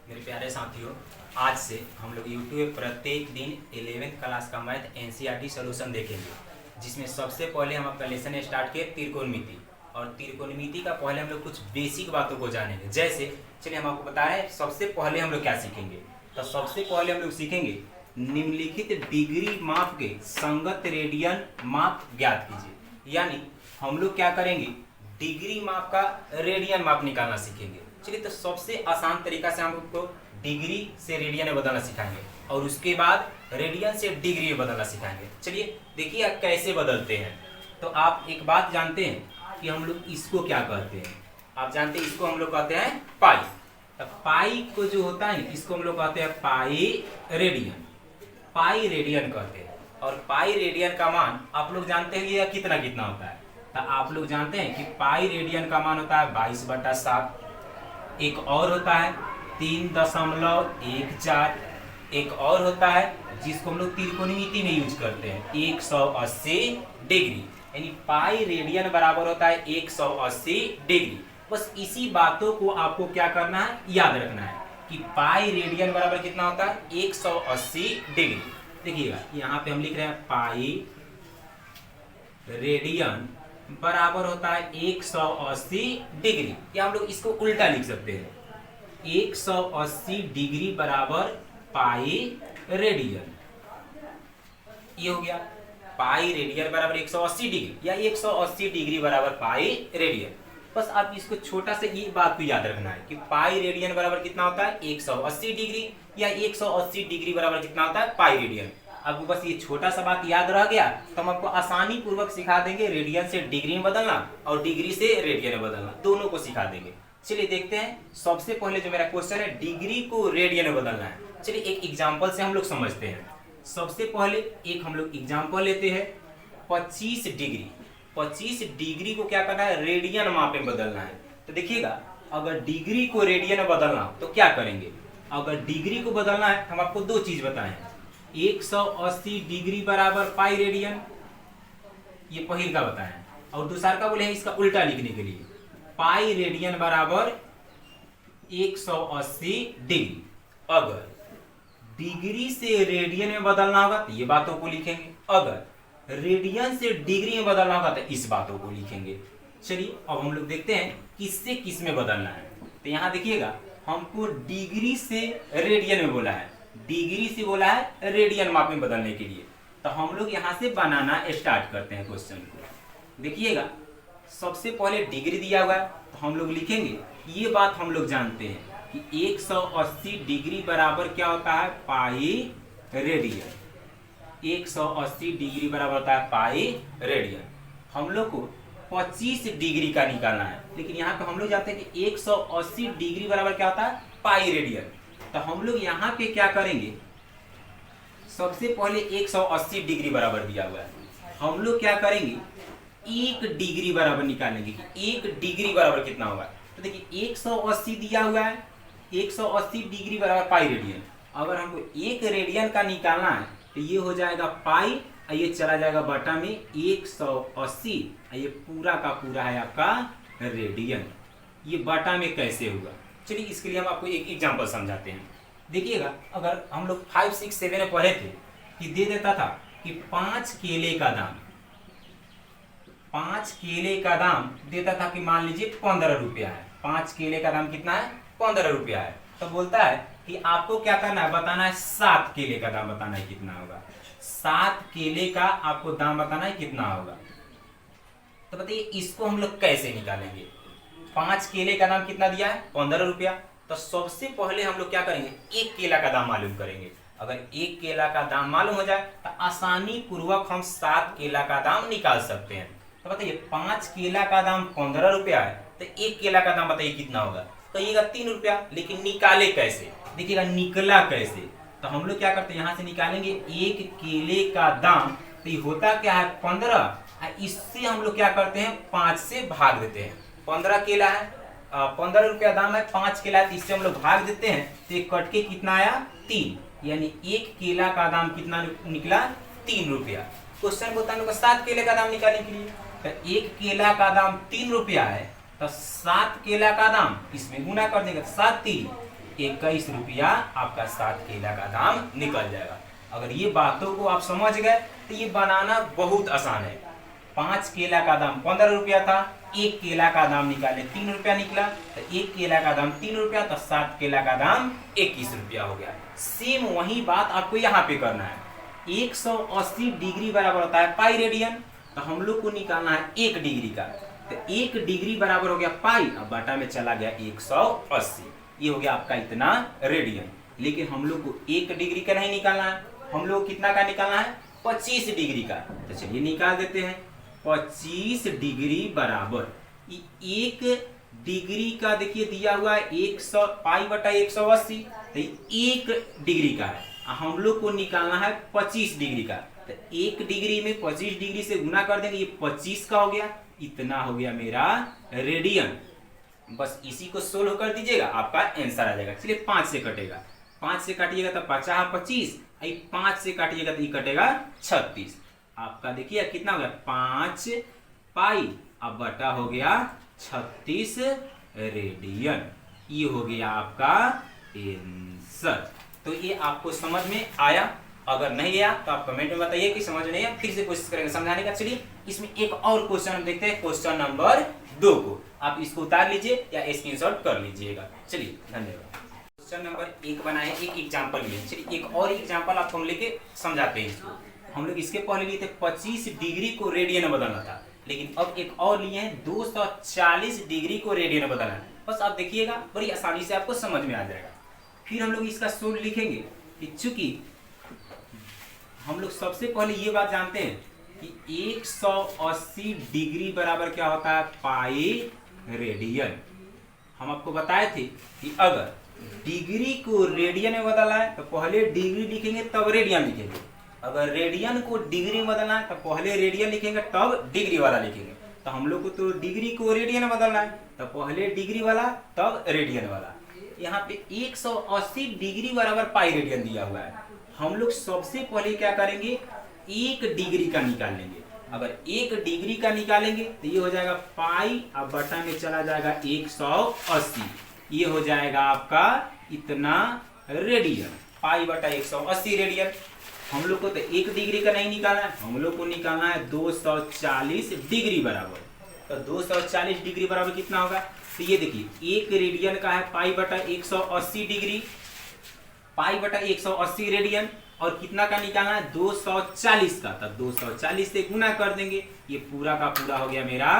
मेरे प्यारे साथियों, आज से हम लोग यूट्यूब पर प्रत्येक दिन 11th क्लास का मैथ एनसीईआरटी सॉल्यूशन देखेंगे, जिसमें सबसे पहले हम अपना लेसन स्टार्ट किए त्रिकोणमिति। और त्रिकोणमिति का पहले हम लोग कुछ बेसिक बातों को जानेंगे। जैसे चलिए हम आपको बता रहे हैं, सबसे पहले हम लोग क्या सीखेंगे। तो सबसे पहले हम लोग सीखेंगे निम्नलिखित डिग्री माप के संगत रेडियन माप ज्ञात कीजिए। यानी हम लोग क्या करेंगे, डिग्री माप का रेडियन माप निकालना सीखेंगे। चलिए, तो सबसे आसान तरीका से हम आपको डिग्री से रेडियन में बदलना सिखाएंगे और उसके बाद रेडियन से डिग्री में बदलना सिखाएंगे। चलिए देखिए आप कैसे बदलते हैं। तो आप एक बात जानते हैं कि हम लोग इसको क्या कहते हैं। आप जानते हैं इसको हम लोग कहते हैं पाई। तो पाई को जो होता है इसको हम लोग कहते हैं पाई रेडियन। पाई रेडियन कहते हैं। और पाई रेडियन का मान आप लोग जानते हैं ये कितना कितना होता है। तो आप लोग जानते हैं कि पाई रेडियन का मान होता है 22/7। एक और होता है 3.14। एक और होता है जिसको हम लोग त्रिकोणमिति में यूज करते हैं 180 डिग्री। यानी पाई रेडियन बराबर होता है 180 डिग्री। बस इसी बातों को आपको क्या करना है, याद रखना है कि पाई रेडियन बराबर कितना होता है 180 डिग्री। देखिएगा यहाँ पे हम लिख रहे हैं पाई रेडियन बराबर होता है 180 डिग्री, या हम लोग इसको उल्टा लिख सकते हैं 180 डिग्री बराबर पाई रेडियन। ये हो गया पाई रेडियन बराबर 180 डिग्री या 180 डिग्री बराबर पाई रेडियन। बस आप इसको छोटा सा ये बात को याद रखना है कि पाई रेडियन बराबर कितना होता है 180 डिग्री या 180 डिग्री बराबर कितना होता है पाई रेडियन। आपको बस ये छोटा सा बात याद रह गया तो हम आपको आसानी पूर्वक सिखा देंगे रेडियन से डिग्री में बदलना और डिग्री से रेडियन में बदलना, दोनों को सिखा देंगे। चलिए देखते हैं। सबसे पहले जो मेरा क्वेश्चन है डिग्री को रेडियन में बदलना है। चलिए एक एग्जांपल से हम लोग समझते हैं। सबसे पहले एक हम लोग एग्जांपल लेते हैं 25 डिग्री। 25 डिग्री को क्या करना है, रेडियन माप में बदलना है। तो देखिएगा अगर डिग्री को रेडियन में बदलना हो तो क्या करेंगे। अगर डिग्री को बदलना है हम आपको दो चीज बताए हैं, 180 डिग्री बराबर पाई रेडियन, ये पहले का बताया है, और दूसरा का बोले हैं इसका उल्टा लिखने के लिए पाई रेडियन बराबर 180 डिग्री। अगर डिग्री से रेडियन में बदलना होगा तो ये बातों को लिखेंगे, अगर रेडियन से डिग्री में बदलना होगा तो इस बातों को लिखेंगे। चलिए अब हम लोग देखते हैं किससे किस में बदलना है। तो यहाँ देखिएगा हमको डिग्री से रेडियन में बोला है, डिग्री से बोला है रेडियन माप में बदलने के लिए। तो हम लोग यहाँ से बनाना स्टार्ट करते हैं क्वेश्चन को। देखिएगा सबसे पहले डिग्री दिया हुआ है तो हम लोग लिखेंगे, ये बात हम लोग जानते हैं कि 180 डिग्री बराबर क्या होता है पाई रेडियन। 180 डिग्री बराबर होता है पाई रेडियन। हम लोग को 25 डिग्री का निकालना है, लेकिन यहाँ पे हम लोग जानते हैं कि 180 डिग्री बराबर क्या होता है पाई रेडियन। तो हम लोग यहाँ पे क्या करेंगे, सबसे पहले 180 डिग्री बराबर दिया हुआ है, हम लोग क्या करेंगे 1 डिग्री बराबर निकालेंगे कि 1 डिग्री बराबर कितना होगा। तो देखिए 180 दिया हुआ है, 180 डिग्री बराबर पाई रेडियन। अगर हमको 1 रेडियन का निकालना है तो ये हो जाएगा पाई, ये चला जाएगा बटा में 180, ये पूरा का पूरा है आपका रेडियन। ये बटा में कैसे होगा, चलिए इसके लिए हम आपको एक एग्जांपल समझाते हैं। देखिएगा अगर हम लोग 5, 6, 7 में पढ़े थे कि दे देता था कि 5 केले का दाम, 5 केले का दाम देता था कि मान लीजिए 15 रुपया है। 5 केले का दाम कितना है 15 रुपया है। तो बोलता है कि आपको क्या करना है, बताना है 7 केले का दाम बताना है कितना होगा। 7 केले का आपको दाम बताना है कितना होगा। तो बताइए इसको हम लोग कैसे निकालेंगे। 5 केले का दाम कितना दिया है 15 रुपया। तो सबसे पहले हम लोग क्या करेंगे, 1 केला का दाम मालूम करेंगे। अगर 1 केला का दाम मालूम हो जाए तो आसानी पूर्वक हम 7 केला का दाम निकाल सकते हैं। तो बताइए 5 केला का दाम 15 रुपया है, तो 1 केला का दाम बताइए कितना होगा। कहिएगा 3 रुपया, लेकिन निकाले कैसे, देखिएगा निकला कैसे। तो हम लोग क्या करते हैं, यहाँ से निकालेंगे 1 केले का दाम, तो ये होता क्या है 15, इससे हम लोग क्या करते हैं 5 से भाग देते हैं। 15 केला है, 15 रुपया दाम है, 5 केला है, तो इससे हम लोग भाग देते हैं तो ये कट के कितना आया 3, यानी 1 केला का दाम कितना निकला 3 रुपया। क्वेश्चन बताने को 7 केले का दाम निकालने के लिए, तो 1 केला का दाम 3 रुपया है, तो 7 केला का दाम इसमें गुना कर देंगे, 7 3 21 रुपया आपका 7 केला का दाम निकल जाएगा। अगर ये बातों को आप समझ गए तो ये बनाना बहुत आसान है। 5 केला का दाम 15 रुपया था, 1 केला का दाम निकाले 3 रुपया निकला, तो 1 केला का दाम 3 रुपया, तो 7 केला का दाम 21 रुपया हो गया। सेम वही बात आपको यहाँ पे करना है। 180 डिग्री बराबर होता है पाई रेडियन, तो हम लोग को निकालना है 1 डिग्री का, तो 1 डिग्री बराबर हो गया पाई, अब बटा में चला गया 180, ये हो गया आपका इतना रेडियन। लेकिन हम लोग को 1 डिग्री का नहीं निकालना है, हम लोग कितना का निकालना है 25 डिग्री का। तो चलिए निकाल देते हैं। 25 डिग्री बराबर 1 डिग्री का देखिए दिया हुआ है 100 पाई बटा 180, तो 1 डिग्री का है, हम लोग को निकालना है 25 डिग्री का। तो 1 डिग्री में 25 डिग्री से गुना कर देंगे, ये 25 का हो गया, इतना हो गया मेरा रेडियन। बस इसी को सोल्व कर दीजिएगा, आपका आंसर आ जाएगा। चलिए 5 से कटेगा, 5 से काटिएगा तो 50 25, 5 से काटिएगा तो ये कटेगा 36। आपका देखिए कितना हो गया 5 पाई, अब बटा हो गया 36 रेडियन, ये हो गया आपका आंसर। तो ये आपको समझ में आया? अगर नहीं आया तो आप कमेंट में बताइए कि समझ नहीं आया, फिर से कोशिश करेंगे समझाने का। चलिए इसमें एक और क्वेश्चन हम देखते हैं, क्वेश्चन नंबर 2 को। आप इसको उतार लीजिए या स्क्रीनशॉट कर लीजिएगा। चलिए धन्यवाद। क्वेश्चन नंबर 1 बनाए, एक एग्जांपल लिए। चलिए एक और एग्जांपल आपको हम लेके समझाते हैं इसको। हम लोग इसके पहले लिए थे 25 डिग्री को रेडियन में बदलना था, लेकिन अब एक और लिए हैं 240 डिग्री को रेडियन में बदलना है। बस आप देखिएगा, बड़ी आसानी से आपको समझ में आ जाएगा। फिर हम लोग इसका सोल्व लिखेंगे कि चूंकि हम लोग सबसे पहले ये बात जानते हैं कि 180 डिग्री बराबर क्या होता है पाई रेडियन। हम आपको बताए थे कि अगर डिग्री को रेडियन में बदलना है तो पहले डिग्री लिखेंगे तब रेडियन लिखेंगे, अगर रेडियन को डिग्री में बदलना है तो पहले रेडियन लिखेंगे तब डिग्री वाला लिखेंगे। तो हम लोग को तो डिग्री को रेडियन में बदलना है तो पहले डिग्री वाला तब रेडियन वाला। यहाँ पे 180 डिग्री बराबर पाई रेडियन दिया हुआ है। हम लोग सबसे पहले क्या करेंगे 1 डिग्री का निकाल लेंगे। अगर 1 डिग्री का निकालेंगे तो ये हो जाएगा पाई, अब बटा में चला जाएगा 180, ये हो जाएगा आपका इतना रेडियन, पाई बटा 180 रेडियन। हम लोग को तो 1 डिग्री का नहीं निकालना है, हम लोग को निकालना है 240 डिग्री बराबर। तो 240 डिग्री बराबर कितना होगा, तो ये देखिए 1 रेडियन का है पाई बटा 180 डिग्री, पाई बटा 180 रेडियन, और कितना का निकालना है 240 का, तब 240 से गुना कर देंगे, ये पूरा का पूरा हो गया मेरा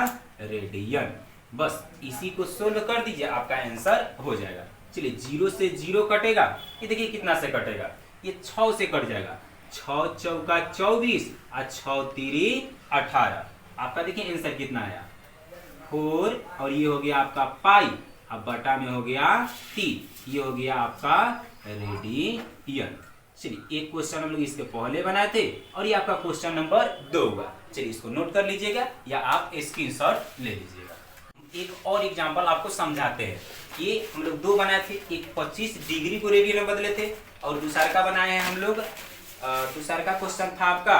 रेडियन। बस इसी को सोल्व कर दीजिए, आपका आंसर हो जाएगा। चलिए 0 से 0 कटेगा, ये देखिए कितना से कटेगा, ये 6 से कट जाएगा, 6 चौका 24 और 6 तिरी 18। आपका देखिए आंसर कितना आया 4, और ये हो गया आपका पाई, अब बटा में हो गया 3, ये हो गया आपका रेडियन। चलिए एक क्वेश्चन हम लोग इसके पहले बनाए थे और ये आपका क्वेश्चन नंबर 2 होगा। चलिए इसको नोट कर लीजिएगा या आप स्क्रीनशॉट ले लीजिएगा। एक और एग्जांपल आपको समझाते हैं। ये हम लोग 2 बनाए थे, एक 25 डिग्री को रेडियन में बदले थे और दूसरा का बनाए हैं हम लोग। दूसरा का क्वेश्चन था आपका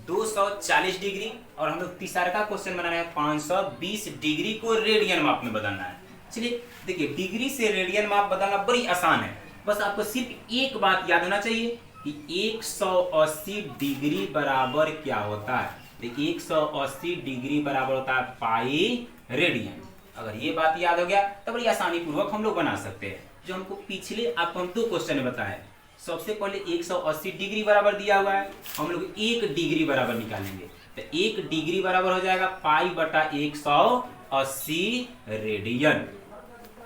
240 डिग्री और हम लोग तीसरा का क्वेश्चन बनाना है 520 डिग्री को रेडियन माप में बदलना है। चलिए देखिए डिग्री से रेडियन माप बदलना बड़ी आसान है, बस आपको सिर्फ एक बात याद होना चाहिए कि 180 डिग्री बराबर क्या होता है। देखिए 180 डिग्री बराबर होता है पाई रेडियन। अगर ये बात याद हो गया तो बड़ी आसानी पूर्वक हम लोग बना सकते हैं। जो हमको पिछले आपको हम 2 क्वेश्चन में बताए, सबसे पहले 180 डिग्री बराबर दिया हुआ है, हम लोग 1 डिग्री बराबर निकालेंगे तो 1 डिग्री बराबर हो जाएगा पाई बटा 180 रेडियन।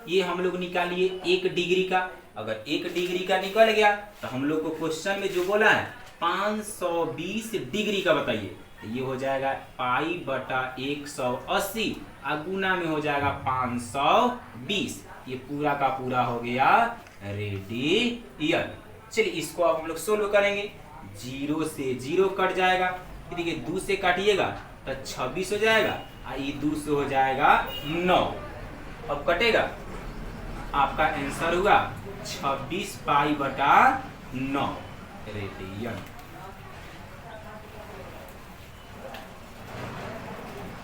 ये हम लोग निकालिए 1 डिग्री का। अगर 1 डिग्री का निकल गया तो हम लोग को क्वेश्चन में जो बोला है 520 डिग्री का बताइए, तो ये हो जाएगा पाई बटा 180 गुना में हो जाएगा 520, ये पूरा का पूरा हो गया रेडियन। चलिए इसको अब हम लोग सोल्व करेंगे। 0 से 0 कट जाएगा, देखिए 2 से काटिएगा तो 26 हो जाएगा, ये 2 से हो जाएगा 9। अब कटेगा, आपका आंसर हुआ 26 पाई बटा 9 रेडियन।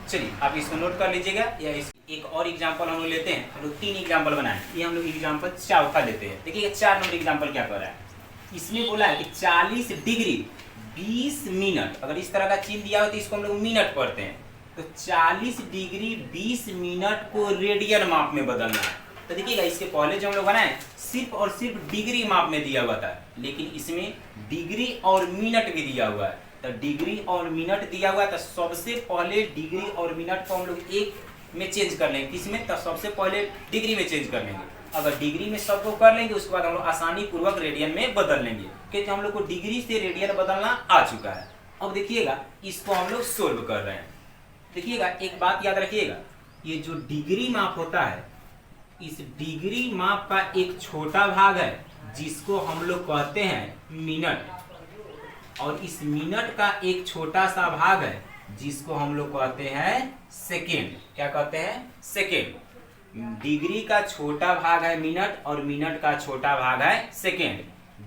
चलिए आप इसको नोट कर लीजिएगा या एक और एग्जांपल हम लोग लेते हैं। हम लोग 3 एग्जांपल बनाए, ये हम लोग एग्जांपल चौथा लेते हैं। देखिए 4 नंबर एग्जांपल क्या कर रहा है, इसमें बोला है कि 40 डिग्री 20 मिनट, अगर इस तरह का चिन्ह दिया हो तो इसको हम लोग मिनट पढ़ते हैं। तो 40 डिग्री 20 मिनट को रेडियन माप में बदलना है। तो देखिएगा इसके पहले जो हम लोग बनाए सिर्फ और सिर्फ डिग्री माप में दिया हुआ था, लेकिन इसमें डिग्री और मिनट भी दिया हुआ है। तो डिग्री और मिनट दिया हुआ है तो सबसे पहले डिग्री और मिनट को हम लोग एक में चेंज कर लेंगे। किसमें? तो सबसे पहले डिग्री में चेंज कर लेंगे। अगर डिग्री में सबको कर लेंगे उसके बाद हम लोग आसानी पूर्वक रेडियन में बदल लेंगे, क्योंकि हम लोग को डिग्री से रेडियन बदलना आ चुका है। अब देखिएगा इसको हम लोग सोल्व कर रहे हैं। देखिएगा एक बात याद रखिएगा, ये जो डिग्री माप होता है, इस डिग्री माप का एक छोटा भाग है जिसको हम लोग कहते हैं मिनट, और इस मिनट का एक छोटा सा भाग है जिसको हम लोग कहते हैं सेकेंड। क्या कहते हैं? सेकेंड। डिग्री का छोटा भाग है मिनट और मिनट का छोटा भाग है सेकेंड।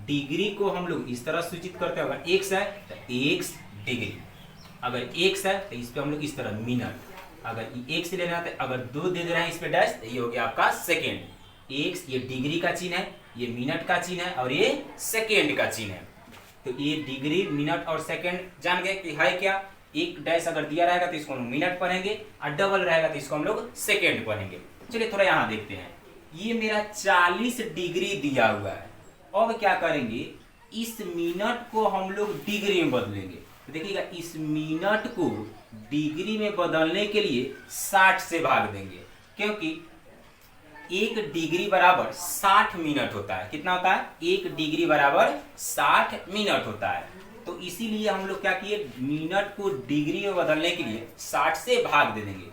डिग्री को हम लोग इस तरह सूचित करते हैं, अगर x है तो x डिग्री, अगर x है तो इस पे हम लोग इस तरह मिनट, अगर x लेना है तो अगर 2 दे रहे हैं इस पे डैश, तो ये हो गया आपका सेकेंड। x ये डिग्री का चिन्ह है, ये मिनट का चिन्ह है और ये सेकेंड का चिन्ह है। तो ये डिग्री मिनट और सेकेंड जान गए कि है क्या। एक डैश अगर दिया रहेगा तो इसको हम मिनट पढ़ेंगे और डबल रहेगा तो इसको हम लोग सेकेंड पढ़ेंगे। चलिए थोड़ा यहाँ देखते हैं, ये मेरा 40 डिग्री दिया हुआ है। अब क्या करेंगे, इस मिनट को हम लोग डिग्री में बदलेंगे। तो देखिएगा इस मिनट को डिग्री में बदलने के लिए 60 से भाग देंगे, क्योंकि 1 डिग्री बराबर 60 मिनट होता है। कितना होता है? 1 डिग्री बराबर 60 मिनट होता है। तो इसीलिए हम लोग क्या किए, मिनट को डिग्री में बदलने के लिए 60 से भाग दे देंगे।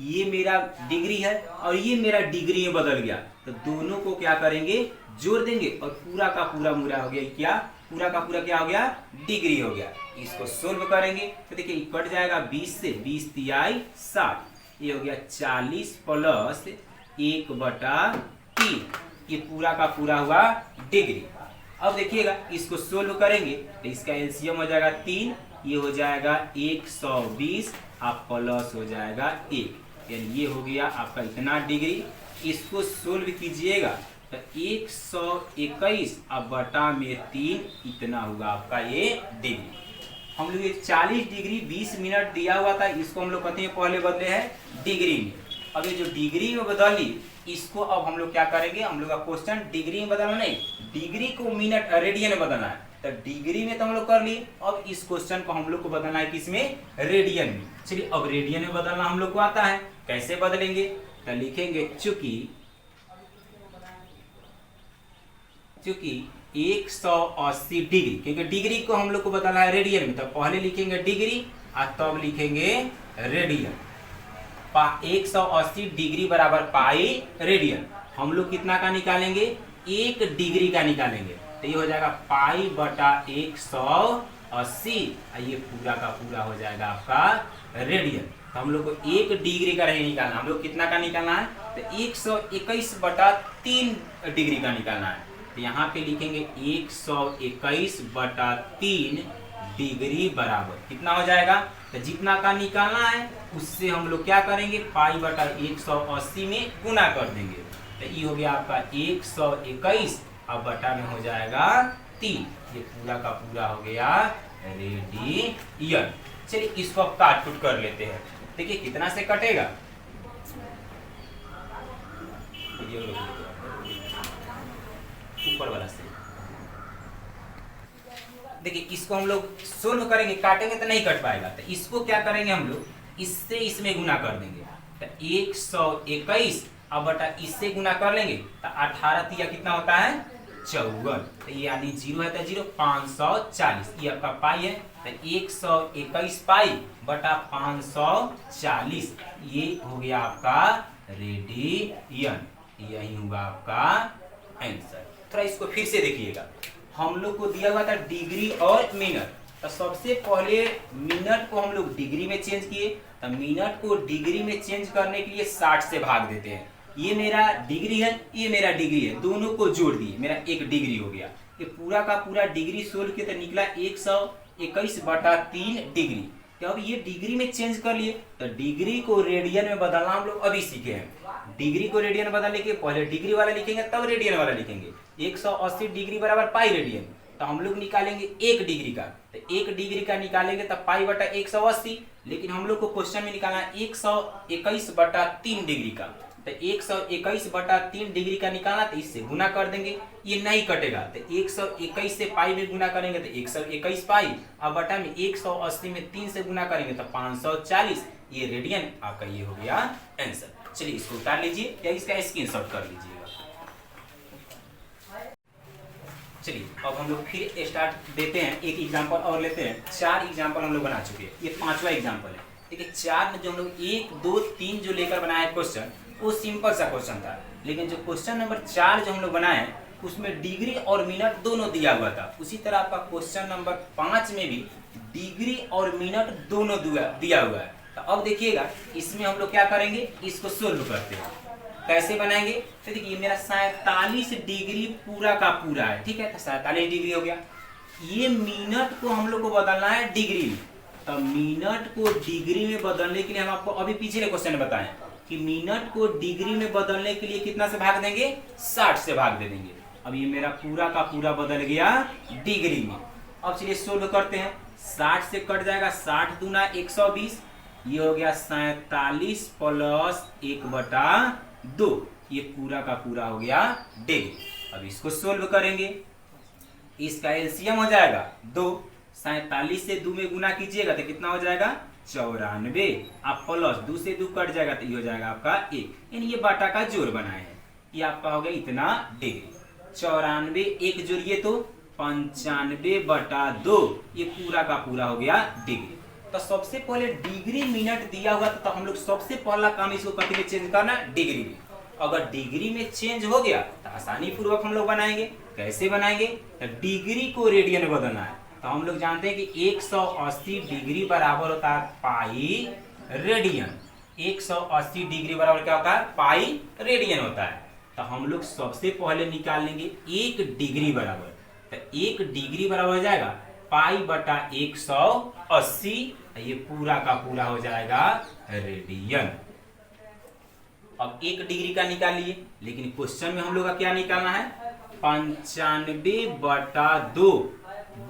ये मेरा डिग्री है और ये मेरा डिग्री में बदल गया, तो दोनों को क्या करेंगे, जोड़ देंगे और पूरा का पूरा मुरा हो गया क्या, पूरा का पूरा क्या हो गया, डिग्री हो गया। इसको सोल्व करेंगे तो देखिए कट जाएगा 20 से, 20 तिहाई 60, ये हो गया 40 प्लस 1/3, ये पूरा का पूरा हुआ डिग्री। अब देखिएगा इसको सोल्व करेंगे तो इसका एलसीएम हो जाएगा 3, ये हो जाएगा 120 आप प्लस हो जाएगा 1, यानी ये हो गया आपका इतना डिग्री। इसको सोल्व कीजिएगा तो 121 अब बटा में 3 इतना होगा आपका ये डिग्री। हम लोग ये 40 डिग्री 20 मिनट दिया हुआ था, इसको हम लोग कहते हैं पहले बदले हैं डिग्री में। अब ये जो डिग्री में बदली, इसको अब हम लोग क्या करेंगे, हम लोग का क्वेश्चन डिग्री में बदलना नहीं, डिग्री को मिनट रेडियन में बदलना है। तो डिग्री में तो हम लोग कर लिए, अब इस क्वेश्चन को हम लोग को बदलना है किसमें, रेडियन में। चलिए अब रेडियन में बदलना हम लोग को आता है, कैसे बदलेंगे, तो लिखेंगे चूंकि 180 डिग्री, क्योंकि डिग्री को हम लोग को बदलना है रेडियन में, तो पहले लिखेंगे डिग्री और तब लिखेंगे रेडियन। 180 डिग्री बराबर पाई रेडियन। हम लोग कितना का निकालेंगे, 1 डिग्री का निकालेंगे, तो ये हो जाएगा पाई बटा 180, ये पूरा का पूरा हो जाएगा आपका रेडियन। तो हम लोग को 1 डिग्री का नहीं निकालना, हम लोग कितना का निकालना है, तो 121/3 डिग्री का निकालना है। तो यहाँ पे लिखेंगे 121/3 डिग्री बराबर कितना हो जाएगा, तो जितना का निकालना है उससे हम लोग क्या करेंगे, पाई बटा 180 में गुना कर देंगे। तो ये हो गया आपका 121 अब बटा में हो जाएगा 3, ये पूरा का पूरा हो गया रेडियन। चलिए इसको अब काट कुट कर लेते हैं। देखिए कितना से कटेगा, ऊपर वाला से। देखिए इसको हम लोग सोल्व करेंगे, काटेंगे तो नहीं कट पाएगा, तो इसको क्या करेंगे हम लोग, इससे इसमें गुना कर देंगे। तो 121 अब बटा इससे गुना कर लेंगे तो 18 तिया कितना होता है 54, तो ये यानी 0 है तो 0, 540 ये आपका पाई है। तो 121 पाई बटा 540 ये हो गया आपका रेडियन, यही होगा आपका आंसर। थोड़ा इसको फिर से देखिएगा, हम लोग को दिया हुआ था डिग्री और मिनट, तो सबसे पहले मिनट को हम लोग डिग्री में चेंज किए, तो मिनट को डिग्री में चेंज करने के लिए 60 से भाग देते हैं। ये मेरा डिग्री है, ये मेरा डिग्री है, दोनों को जोड़ दिए, मेरा 1 डिग्री हो गया। ये पूरा का पूरा डिग्री सोल्व किया तो निकला 121/3 डिग्री। कि अब ये डिग्री में चेंज कर लिए, तो डिग्री को रेडियन में बदलना हम लोग अभी सीखे हैं। डिग्री को रेडियन में बदलने के पहले डिग्री वाला लिखेंगे तब रेडियन वाला लिखेंगे। 180 डिग्री बराबर पाई रेडियन, तो हम लोग निकालेंगे 1 डिग्री का, तो 1 डिग्री का निकालेंगे तब पाई बटा 180, लेकिन हम लोग को क्वेश्चन में निकालना है 121 बटा 3 डिग्री का, तो 121 बटा 3 डिग्री का निकालना, तो इससे गुना कर देंगे, ये नहीं कटेगा, तो 121 से पाई में गुना करेंगे तो 121 पाई, अब बटा में 180 में 3 से गुना करेंगे तो 540, ये रेडियन आपका ये हो गया आंसर। चलिए इसको उतार लीजिए या इसका स्क्रीनशॉट कर लीजिएगा। चलिए अब हम लोग फिर स्टार्ट देते हैं, एक एग्जांपल और लेते हैं। 4 एग्जांपल हम लोग बना चुके हैं, ये 5वां एग्जांपल है। देखिए 4 में जो हम लोग 1 2 3 जो लेकर बनाए क्वेश्चन, वो सिंपल सा क्वेश्चन था, लेकिन जो क्वेश्चन नंबर 4 जो हम लोग बनाए उसमें डिग्री और मिनट दोनों दिया हुआ था। उसी तरह आपका क्वेश्चन नंबर 5 में भी डिग्री और मिनट दोनों दिया हुआ है। तो अब देखिएगा इसमें हम लोग क्या करेंगे, इसको सोल्व करते हैं। कैसे बनाएंगे, तो देखिए मेरा 47 डिग्री पूरा का पूरा है, ठीक है, तो 47 डिग्री हो गया। ये मिनट को हम लोग को बदलना है डिग्री में, तो मिनट को डिग्री में बदलने के लिए हम आपको अभी पिछले क्वेश्चन में बताएं कि मिनट को डिग्री में बदलने के लिए कितना से भाग देंगे, 60 से भाग दे देंगे। अब ये मेरा पूरा का पूरा बदल गया डिग्री में। अब चलिए सोल्व करते हैं, 60 से कट जाएगा, 60 दूना 120, ये हो गया 47 प्लस 1/2, ये पूरा का पूरा हो गया डिग्री। अब इसको सोल्व करेंगे, इसका एलसीएम हो जाएगा 2, 47 से 2 में गुना कीजिएगा तो कितना हो जाएगा 94, आप प्लस 2 से 2 कट जाएगा तो ये हो जाएगा आपका 1, यानी ये बाटा का जोड़ बनाए हैं, ये आपका हो गया इतना डिग्री। 94 1 जोड़िए तो 95/2, ये पूरा का पूरा हो गया डिग्री। तो सबसे पहले डिग्री मिनट दिया हुआ तो हम लोग सबसे पहला काम इसको कथी में चेंज करना, डिग्री में। अगर डिग्री में चेंज हो गया तो आसानी पूर्वक हम लोग बनाएंगे। कैसे बनाएंगे, तो डिग्री को रेडियन में बदलना है। तो हम लोग जानते हैं कि 180 डिग्री बराबर होता है पाई रेडियन। 180 डिग्री बराबर क्या होता है, पाई रेडियन होता है। तो हम लोग सबसे पहले निकाल लेंगे 1 डिग्री बराबर, तो 1 डिग्री बराबर हो जाएगा पाई बटा 180, ये पूरा का पूरा हो जाएगा रेडियन। अब 1 डिग्री का निकाल लिए, लेकिन क्वेश्चन में हम लोग का क्या निकालना है, 95/2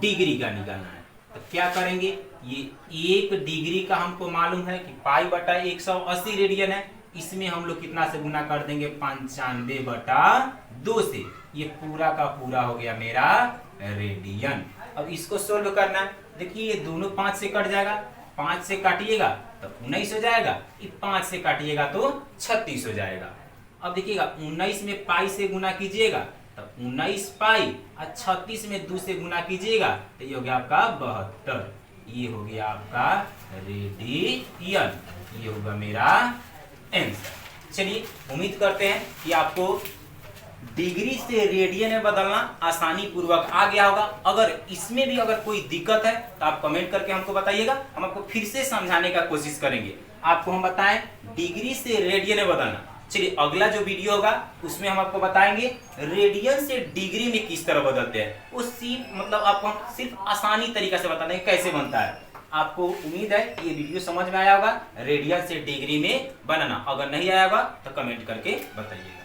डिग्री का निकालना है। तो क्या करेंगे, ये 1 डिग्री का हमको मालूम है कि पाई बटा 180 रेडियन है, इसमें हम लोग कितना से गुना कर देंगे 95/2 से, ये पूरा का पूरा हो गया मेरा रेडियन। अब इसको सोल्व करना, देखिए ये दोनों 5 से कट जाएगा, 5 से काटिएगा तो 19 हो जाएगा, ये 5 से काटिएगा तो 36 हो जाएगा। अब देखिएगा 19 में पाई से गुना कीजिएगा तो 19 पाई, और 36 में 2 से गुना कीजिएगा तो ये हो गया आपका 72, ये हो गया आपका रेडियन, ये होगा मेरा आंसर। चलिए उम्मीद करते हैं कि आपको डिग्री से रेडियन में बदलना आसानी पूर्वक आ गया होगा। अगर इसमें भी अगर कोई दिक्कत है तो आप कमेंट करके हमको बताइएगा, हम आपको फिर से समझाने का कोशिश करेंगे। आपको हम बताएं डिग्री से रेडियन में बदलना। चलिए अगला जो वीडियो होगा उसमें हम आपको बताएंगे रेडियन से डिग्री में किस तरह बदलते हैं। उसी मतलब आपको हम सिर्फ आसानी तरीका से बता देंगे कैसे बनता है। आपको उम्मीद है ये वीडियो समझ में आया होगा रेडियन से डिग्री में बनाना। अगर नहीं आया होगा तो कमेंट करके बताइए।